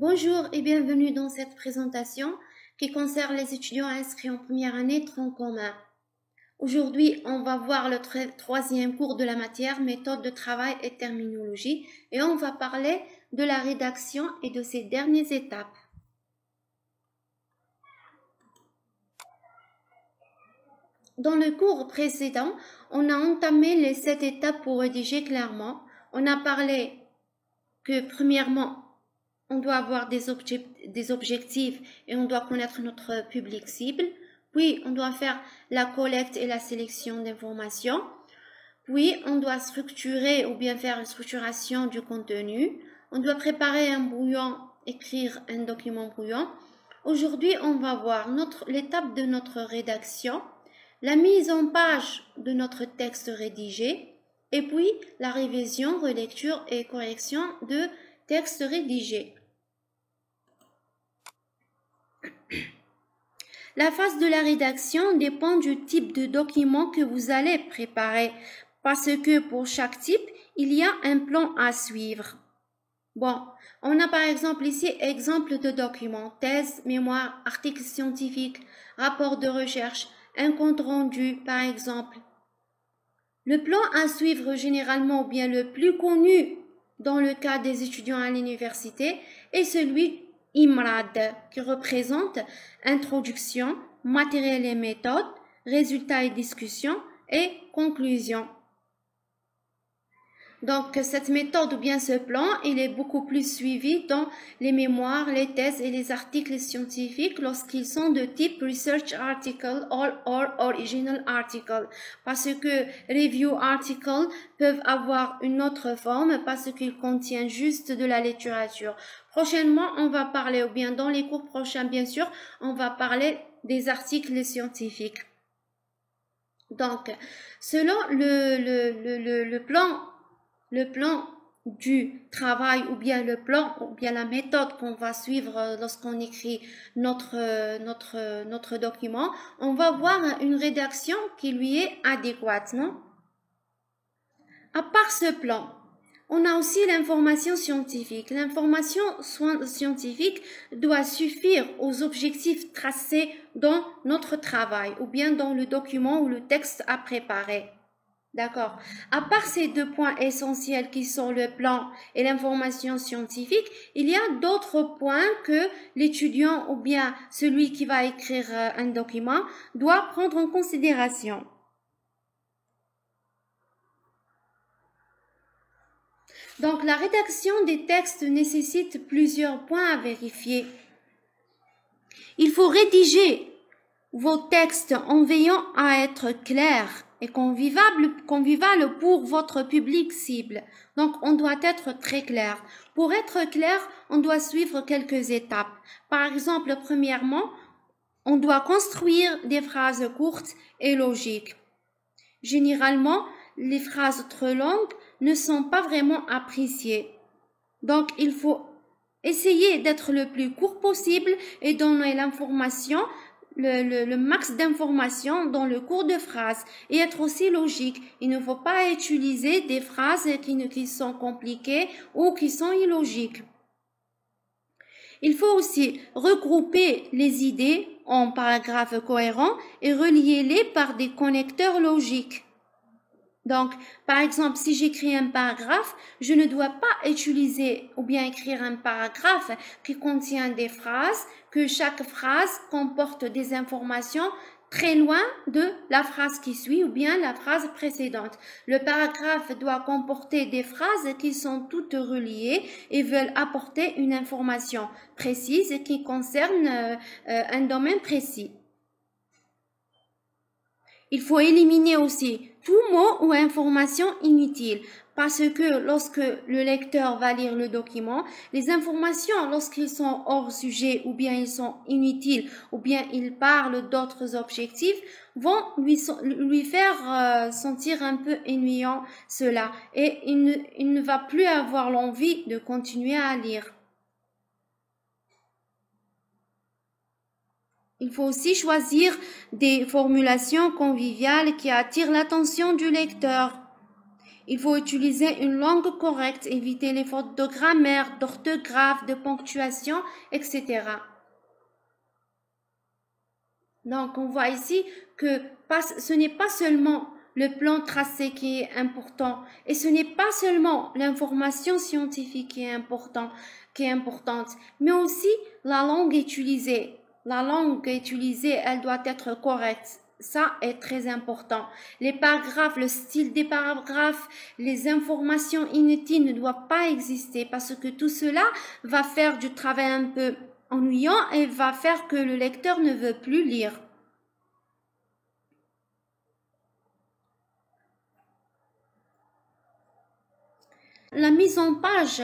Bonjour et bienvenue dans cette présentation qui concerne les étudiants inscrits en première année tronc commun. Aujourd'hui, on va voir le troisième cours de la matière méthode de travail et terminologie et on va parler de la rédaction et de ses dernières étapes. Dans le cours précédent, on a entamé les 7 étapes pour rédiger clairement. On a parlé que premièrement, on doit avoir des objectifs et on doit connaître notre public cible. Puis, on doit faire la collecte et la sélection d'informations. Puis, on doit structurer ou bien faire une structuration du contenu. On doit préparer un brouillon, écrire un document brouillon. Aujourd'hui, on va voir l'étape de notre rédaction, la mise en page de notre texte rédigé, et puis la révision, relecture et correction de texte rédigé. La phase de la rédaction dépend du type de document que vous allez préparer, parce que pour chaque type, il y a un plan à suivre. Bon, on a par exemple ici exemple de document, thèse, mémoire, article scientifique, rapport de recherche, un compte rendu par exemple. Le plan à suivre généralement ou bien le plus connu dans le cas des étudiants à l'université est celui IMRAD qui représente introduction, matériel et méthode, résultats et discussion et conclusion. Donc, cette méthode ou bien ce plan, il est beaucoup plus suivi dans les mémoires, les thèses et les articles scientifiques lorsqu'ils sont de type Research Article or Original Article. Parce que Review Article peuvent avoir une autre forme parce qu'ils contiennent juste de la littérature. Prochainement, on va parler, ou bien dans les cours prochains, bien sûr, on va parler des articles scientifiques. Donc, selon le plan du travail ou bien le plan ou bien la méthode qu'on va suivre lorsqu'on écrit notre document, on va voir une rédaction qui lui est adéquate, non? À part ce plan, on a aussi l'information scientifique. L'information scientifique doit suffire aux objectifs tracés dans notre travail ou bien dans le document ou le texte à préparer. D'accord. À part ces deux points essentiels qui sont le plan et l'information scientifique, il y a d'autres points que l'étudiant ou bien celui qui va écrire un document doit prendre en considération. Donc, la rédaction des textes nécessite plusieurs points à vérifier. Il faut rédiger vos textes en veillant à être clairs et convivial pour votre public cible. Donc, on doit être très clair. Pour être clair, on doit suivre quelques étapes. Par exemple, premièrement, on doit construire des phrases courtes et logiques. Généralement, les phrases trop longues ne sont pas vraiment appréciées. Donc, il faut essayer d'être le plus court possible et donner l'information, le max d'informations dans le cours de phrase et être aussi logique. Il ne faut pas utiliser des phrases qui sont compliquées ou qui sont illogiques. Il faut aussi regrouper les idées en paragraphes cohérents et relier-les par des connecteurs logiques. Donc, par exemple, si j'écris un paragraphe, je ne dois pas utiliser ou bien écrire un paragraphe qui contient des phrases, que chaque phrase comporte des informations très loin de la phrase qui suit ou bien la phrase précédente. Le paragraphe doit comporter des phrases qui sont toutes reliées et veulent apporter une information précise qui concerne un domaine précis. Il faut éliminer aussi tout mot ou information inutile parce que lorsque le lecteur va lire le document, les informations, lorsqu'ils sont hors sujet ou bien ils sont inutiles ou bien ils parlent d'autres objectifs, vont lui faire sentir un peu ennuyant cela et il ne va plus avoir l'envie de continuer à lire. Il faut aussi choisir des formulations conviviales qui attirent l'attention du lecteur. Il faut utiliser une langue correcte, éviter les fautes de grammaire, d'orthographe, de ponctuation, etc. Donc, on voit ici que ce n'est pas seulement le plan tracé qui est important et ce n'est pas seulement l'information scientifique qui est importante, mais aussi la langue utilisée. La langue utilisée, elle doit être correcte. Ça est très important. Les paragraphes, le style des paragraphes, les informations inutiles ne doivent pas exister parce que tout cela va faire du travail un peu ennuyant et va faire que le lecteur ne veut plus lire. La mise en page,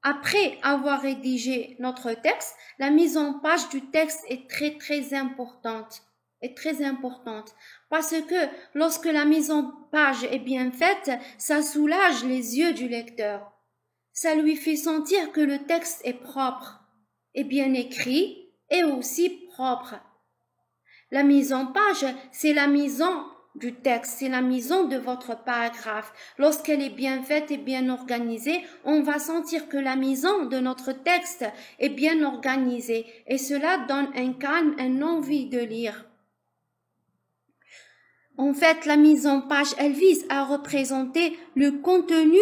après avoir rédigé notre texte, la mise en page du texte est très importante. Parce que lorsque la mise en page est bien faite, ça soulage les yeux du lecteur. Ça lui fait sentir que le texte est propre, est bien écrit et aussi propre. La mise en page, c'est la mise en du texte, c'est la mise en de votre paragraphe. Lorsqu'elle est bien faite et bien organisée, on va sentir que la mise en de notre texte est bien organisée et cela donne un calme, une envie de lire. En fait, la mise en page, elle vise à représenter le contenu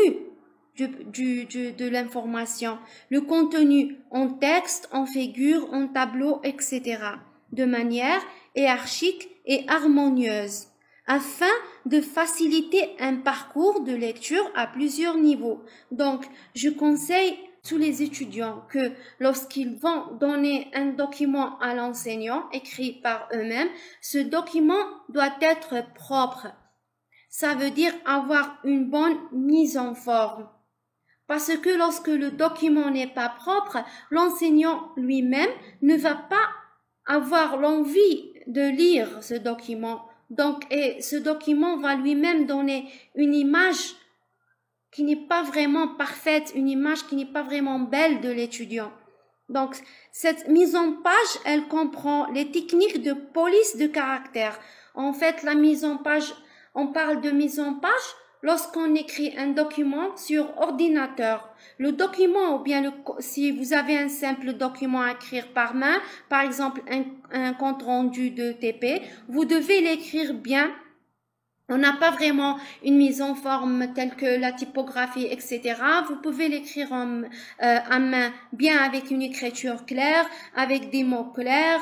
de l'information, le contenu en texte, en figure, en tableau, etc., de manière hiérarchique et harmonieuse, afin de faciliter un parcours de lecture à plusieurs niveaux. Donc, je conseille tous les étudiants que lorsqu'ils vont donner un document à l'enseignant écrit par eux-mêmes, ce document doit être propre. Ça veut dire avoir une bonne mise en forme. Parce que lorsque le document n'est pas propre, l'enseignant lui-même ne va pas avoir l'envie de lire ce document. Donc, et ce document va lui-même donner une image qui n'est pas vraiment parfaite, une image qui n'est pas vraiment belle de l'étudiant. Donc, cette mise en page, elle comprend les techniques de police de caractère. En fait, la mise en page, on parle de mise en page lorsqu'on écrit un document sur ordinateur. Le document, ou bien si vous avez un simple document à écrire par main, par exemple un compte rendu de TP, vous devez l'écrire bien. On n'a pas vraiment une mise en forme telle que la typographie, etc. Vous pouvez l'écrire à main, bien avec une écriture claire, avec des mots clairs,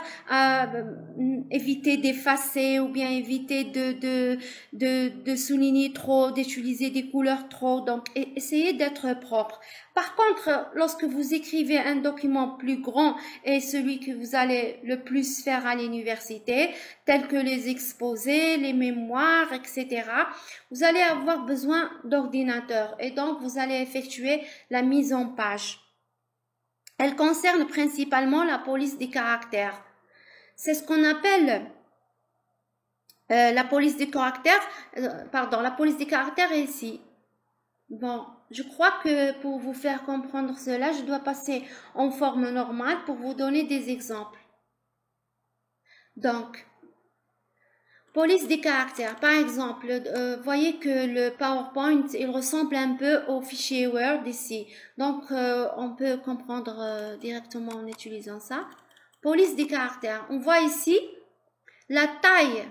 éviter d'effacer ou bien éviter de souligner trop, d'utiliser des couleurs trop. Donc, essayez d'être propre. Par contre, lorsque vous écrivez un document plus grand et celui que vous allez le plus faire à l'université, tels que les exposés, les mémoires, etc., vous allez avoir besoin d'ordinateur et donc vous allez effectuer la mise en page. Elle concerne principalement la police des caractères. C'est ce qu'on appelle la police des caractères. La police des caractères est ici. Bon, je crois que pour vous faire comprendre cela, je dois passer en forme normale pour vous donner des exemples. Donc, police des caractères. Par exemple, voyez que le PowerPoint, il ressemble un peu au fichier Word ici. Donc, on peut comprendre directement en utilisant ça. Police des caractères. On voit ici la taille.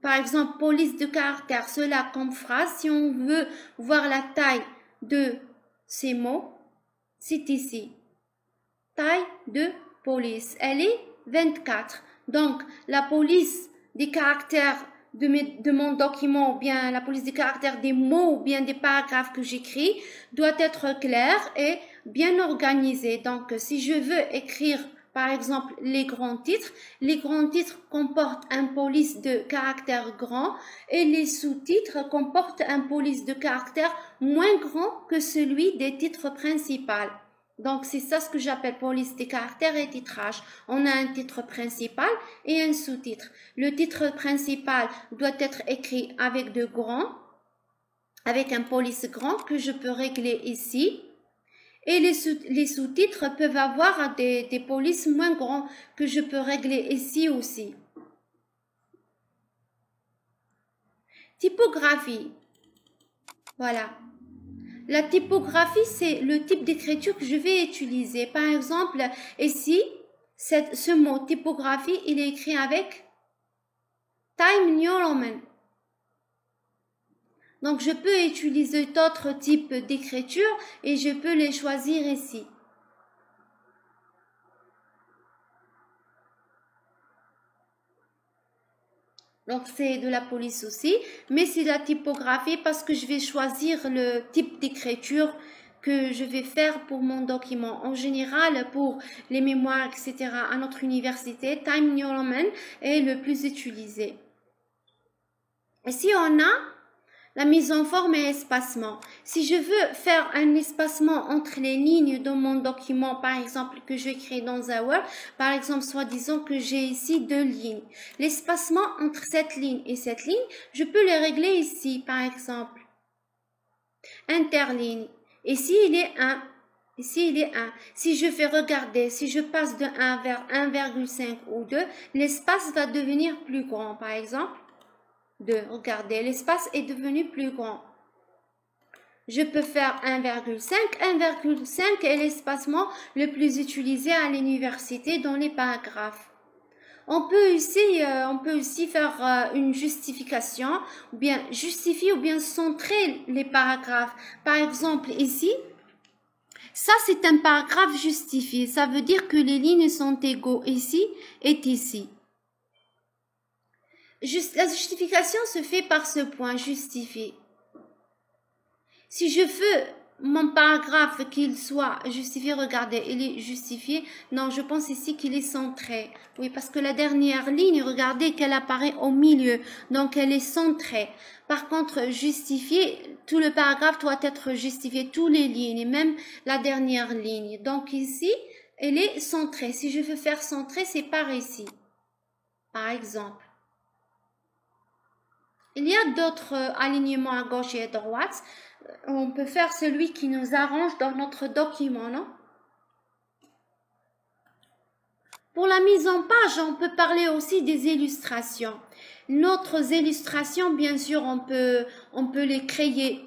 Par exemple, police de caractère, cela comme phrase, si on veut voir la taille de ces mots, c'est ici. Taille de police, elle est 24. Donc, la police des caractères de mon document, ou bien la police des caractères des mots, ou bien des paragraphes que j'écris, doit être claire et bien organisée. Donc, si je veux écrire par exemple, les grands titres comportent un police de caractère grand et les sous-titres comportent un police de caractère moins grand que celui des titres principaux. Donc, c'est ça ce que j'appelle police des caractères et titrage. On a un titre principal et un sous-titre. Le titre principal doit être écrit avec de grands, avec un police grand que je peux régler ici. Et les sous-titres peuvent avoir des polices moins grands que je peux régler ici aussi. Typographie. Voilà. La typographie, c'est le type d'écriture que je vais utiliser. Par exemple, ici, ce mot typographie, il est écrit avec Time New Roman. Donc, je peux utiliser d'autres types d'écriture et je peux les choisir ici. Donc, c'est de la police aussi, mais c'est de la typographie parce que je vais choisir le type d'écriture que je vais faire pour mon document. En général, pour les mémoires, etc., à notre université, Time New Roman est le plus utilisé. Ici, on a la mise en forme et espacement. Si je veux faire un espacement entre les lignes de mon document, par exemple, que je crée dans un Word, par exemple, soit disons que j'ai ici 2 lignes. L'espacement entre cette ligne et cette ligne, je peux les régler ici, par exemple. Interligne. Ici, il est 1. Ici, il est 1. Si je fais regarder, si je passe de 1 vers 1,5 ou 2, l'espace va devenir plus grand, par exemple. Regardez, l'espace est devenu plus grand. Je peux faire 1,5. 1,5 est l'espacement le plus utilisé à l'université dans les paragraphes. On peut aussi faire une justification, ou bien justifier ou bien centrer les paragraphes. Par exemple, ici, ça c'est un paragraphe justifié. Ça veut dire que les lignes sont égaux ici et ici. La justification se fait par ce point justifié. Si je veux mon paragraphe qu'il soit justifié, regardez, il est justifié. Non, je pense ici qu'il est centré. Oui, parce que la dernière ligne, regardez qu'elle apparaît au milieu. Donc, elle est centrée. Par contre, justifié, tout le paragraphe doit être justifié, toutes les lignes, et même la dernière ligne. Donc, ici, elle est centrée. Si je veux faire centrer, c'est par ici. Par exemple. Il y a d'autres alignements à gauche et à droite. On peut faire celui qui nous arrange dans notre document, non? Pour la mise en page, on peut parler aussi des illustrations. Notre illustrations, bien sûr, on peut les créer.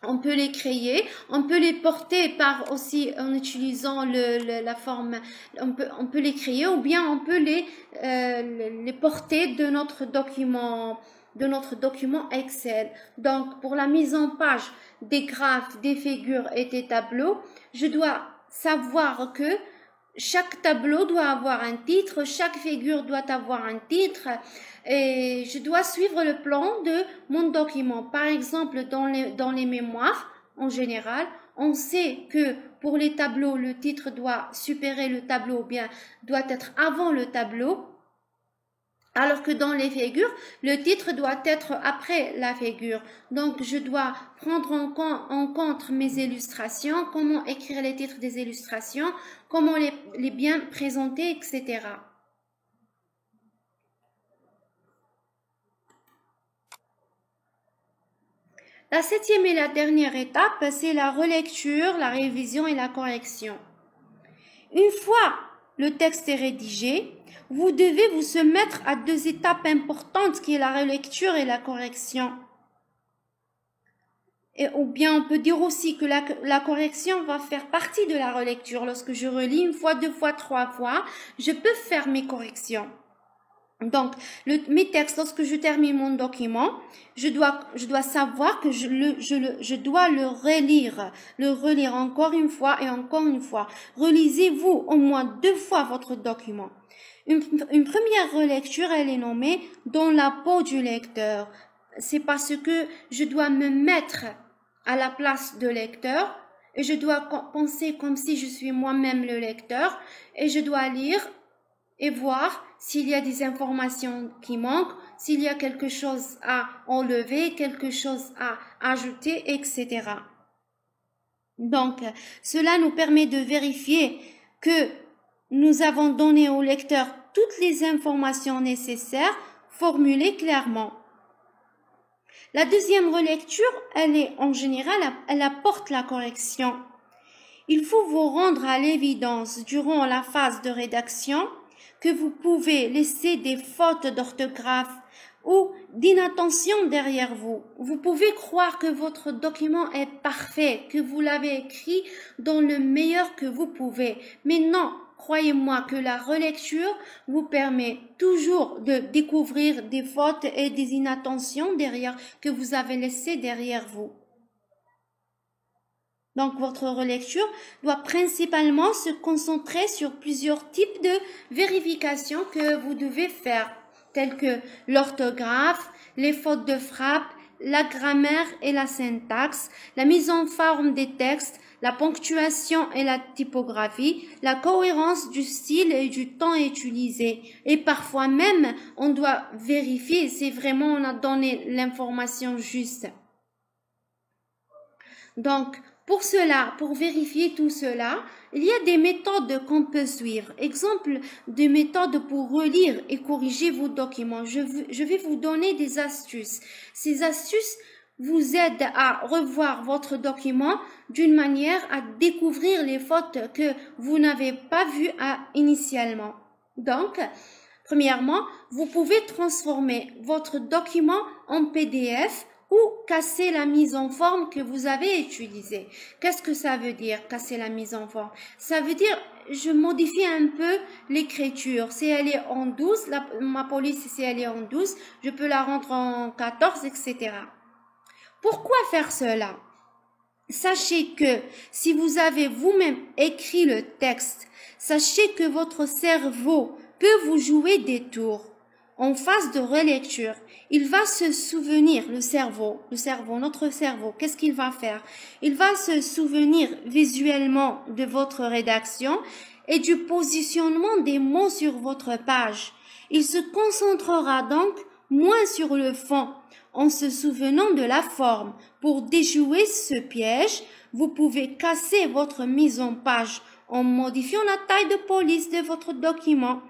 On peut les porter par aussi en utilisant la forme, on peut les créer ou bien on peut les porter de notre document Excel. Donc, pour la mise en page des graphes, des figures et des tableaux, je dois savoir que chaque tableau doit avoir un titre, chaque figure doit avoir un titre et je dois suivre le plan de mon document. Par exemple, dans les mémoires, en général, on sait que pour les tableaux, le titre doit supérer le tableau ou bien doit être avant le tableau. Alors que dans les figures, le titre doit être après la figure. Donc, je dois prendre en compte mes illustrations, comment écrire les titres des illustrations, comment les bien présenter, etc. La 7e et la dernière étape, c'est la relecture, la révision et la correction. Une fois le texte est rédigé, vous devez vous soumettre à 2 étapes importantes qui est la relecture et la correction. Ou bien on peut dire aussi que la correction va faire partie de la relecture. Lorsque je relis 1 fois, 2 fois, 3 fois, je peux faire mes corrections. Donc, mes textes, lorsque je termine mon document, je dois savoir que je dois le relire encore 1 fois et encore 1 fois. Relisez-vous au moins 2 fois votre document. Une première relecture, elle est nommée dans la peau du lecteur. C'est parce que je dois me mettre à la place de lecteur et je dois penser comme si je suis moi-même le lecteur et je dois lire et voir s'il y a des informations qui manquent, s'il y a quelque chose à enlever, quelque chose à ajouter, etc. Donc, cela nous permet de vérifier que nous avons donné au lecteur toutes les informations nécessaires formulées clairement. La deuxième relecture, elle est en général, elle apporte la correction. Il faut vous rendre à l'évidence durant la phase de rédaction que vous pouvez laisser des fautes d'orthographe ou d'inattention derrière vous. Vous pouvez croire que votre document est parfait, que vous l'avez écrit dans le meilleur que vous pouvez. Mais non, croyez-moi que la relecture vous permet toujours de découvrir des fautes et des inattentions que vous avez laissées derrière vous. Donc, votre relecture doit principalement se concentrer sur plusieurs types de vérifications que vous devez faire, telles que l'orthographe, les fautes de frappe, la grammaire et la syntaxe, la mise en forme des textes, la ponctuation et la typographie, la cohérence du style et du temps utilisé. Et parfois même, on doit vérifier si vraiment on a donné l'information juste. Donc, pour cela, pour vérifier tout cela, il y a des méthodes qu'on peut suivre. Exemple de méthodes pour relire et corriger vos documents. Je vais vous donner des astuces. Ces astuces vous aident à revoir votre document d'une manière à découvrir les fautes que vous n'avez pas vues initialement. Donc, premièrement, vous pouvez transformer votre document en PDF ou casser la mise en forme que vous avez utilisée. Qu'est-ce que ça veut dire, casser la mise en forme? Ça veut dire, je modifie un peu l'écriture. Si elle est en 12, ma police, si elle est en 12, je peux la rendre en 14, etc. Pourquoi faire cela? Sachez que si vous avez vous-même écrit le texte, sachez que votre cerveau peut vous jouer des tours. En phase de relecture, il va se souvenir, notre cerveau, qu'est-ce qu'il va faire? Il va se souvenir visuellement de votre rédaction et du positionnement des mots sur votre page. Il se concentrera donc moins sur le fond, en se souvenant de la forme. Pour déjouer ce piège, vous pouvez casser votre mise en page en modifiant la taille de police de votre document.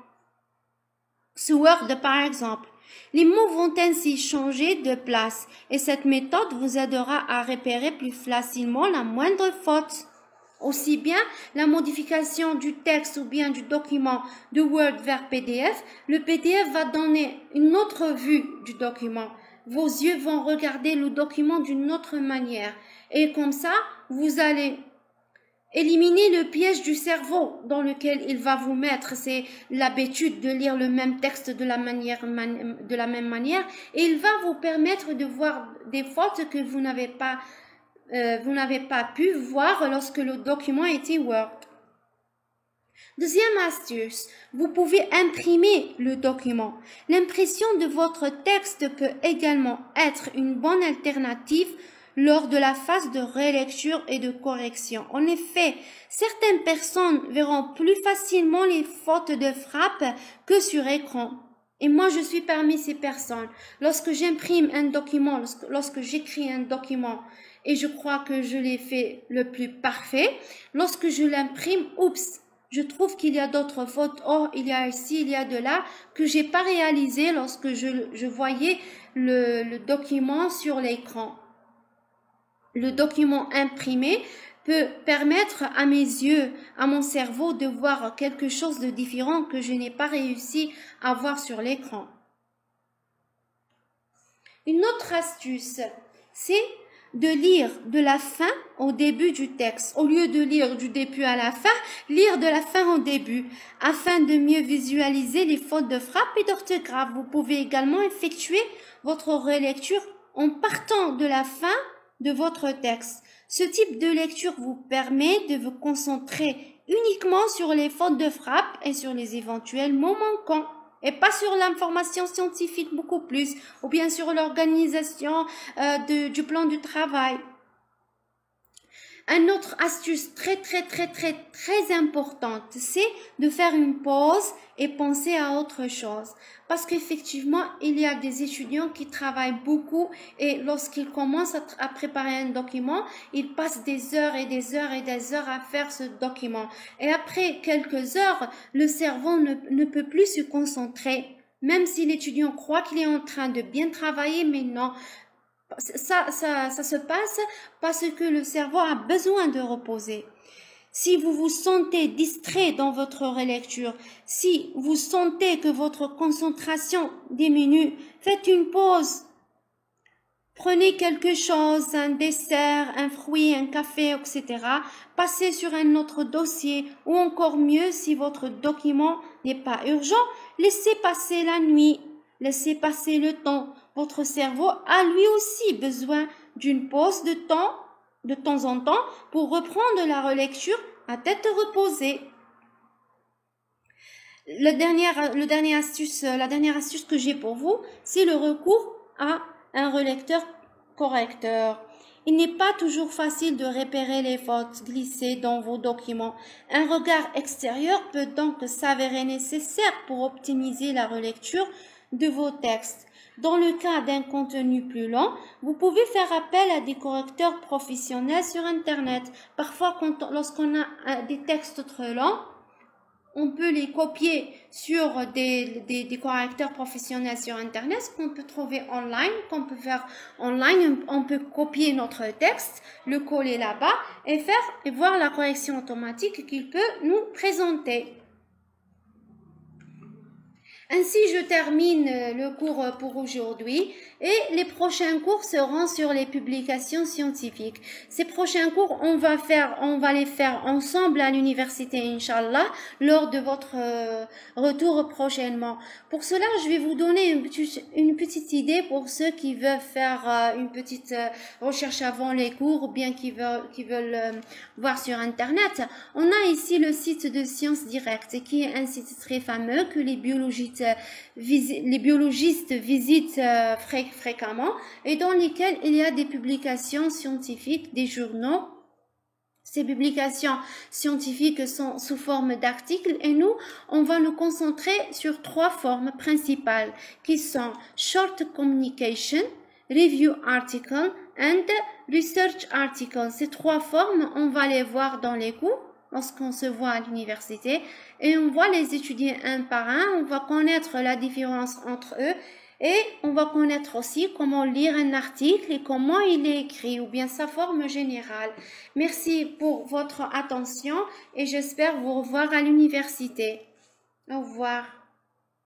Sous Word, par exemple, les mots vont ainsi changer de place et cette méthode vous aidera à repérer plus facilement la moindre faute. Aussi bien la modification du texte ou bien du document de Word vers PDF, le PDF va donner une autre vue du document. Vos yeux vont regarder le document d'une autre manière et comme ça, vous allez éliminer le piège du cerveau dans lequel il va vous mettre. C'est l'habitude de lire le même texte de la même manière et il va vous permettre de voir des fautes que vous n'avez pas pu voir lorsque le document était Word. Deuxième astuce, vous pouvez imprimer le document. L'impression de votre texte peut également être une bonne alternative lors de la phase de relecture et de correction. En effet, certaines personnes verront plus facilement les fautes de frappe que sur écran. Et moi, je suis parmi ces personnes. Lorsque j'imprime un document, lorsque j'écris un document, et je crois que je l'ai fait le plus parfait, lorsque je l'imprime, oups, je trouve qu'il y a d'autres fautes. Oh, il y a ici, il y a de là, que j'ai pas réalisé lorsque je voyais le document sur l'écran. Le document imprimé peut permettre à mes yeux, à mon cerveau de voir quelque chose de différent que je n'ai pas réussi à voir sur l'écran. Une autre astuce, c'est de lire de la fin au début du texte. Au lieu de lire du début à la fin, lire de la fin au début, afin de mieux visualiser les fautes de frappe et d'orthographe. Vous pouvez également effectuer votre relecture en partant de la fin de votre texte. Ce type de lecture vous permet de vous concentrer uniquement sur les fautes de frappe et sur les éventuels mots manquants, et pas sur l'information scientifique beaucoup plus, ou bien sur l'organisation du plan du travail. Une autre astuce très importante, c'est de faire une pause et penser à autre chose. Parce qu'effectivement, il y a des étudiants qui travaillent beaucoup et lorsqu'ils commencent à préparer un document, ils passent des heures et des heures et des heures à faire ce document. Et après quelques heures, le cerveau ne peut plus se concentrer. Même si l'étudiant croit qu'il est en train de bien travailler, mais non. Ça se passe parce que le cerveau a besoin de reposer. Si vous vous sentez distrait dans votre relecture, si vous sentez que votre concentration diminue, faites une pause. Prenez quelque chose, un dessert, un fruit, un café, etc. Passez sur un autre dossier ou encore mieux, si votre document n'est pas urgent, laissez passer la nuit, laissez passer le temps. Votre cerveau a lui aussi besoin d'une pause de temps en temps pour reprendre la relecture à tête reposée. La dernière astuce que j'ai pour vous, c'est le recours à un relecteur correcteur. Il n'est pas toujours facile de repérer les fautes glissées dans vos documents. Un regard extérieur peut donc s'avérer nécessaire pour optimiser la relecture de vos textes. Dans le cas d'un contenu plus long, vous pouvez faire appel à des correcteurs professionnels sur Internet. Parfois, lorsqu'on a des textes très longs, on peut les copier sur des correcteurs professionnels sur Internet, qu'on peut trouver online, qu'on peut faire online. On peut copier notre texte, le coller là-bas et voir la correction automatique qu'il peut nous présenter. Ainsi, je termine le cours pour aujourd'hui et les prochains cours seront sur les publications scientifiques. Ces prochains cours, on va les faire ensemble à l'université, Inch'Allah, lors de votre retour prochainement. Pour cela, je vais vous donner une petite idée pour ceux qui veulent faire une petite recherche avant les cours ou bien qui veulent voir sur Internet. On a ici le site de Sciences Directes, qui est un site très fameux que les biologistes visitent fréquemment et dans lesquels il y a des publications scientifiques, des journaux. Ces publications scientifiques sont sous forme d'articles et nous, on va nous concentrer sur 3 formes principales qui sont Short Communication, Review Article and Research Article. Ces 3 formes, on va les voir dans les cours lorsqu'on se voit à l'université et on va les étudier un par un, on va connaître la différence entre eux et on va connaître aussi comment lire un article et comment il est écrit ou bien sa forme générale. Merci pour votre attention et j'espère vous revoir à l'université. Au revoir.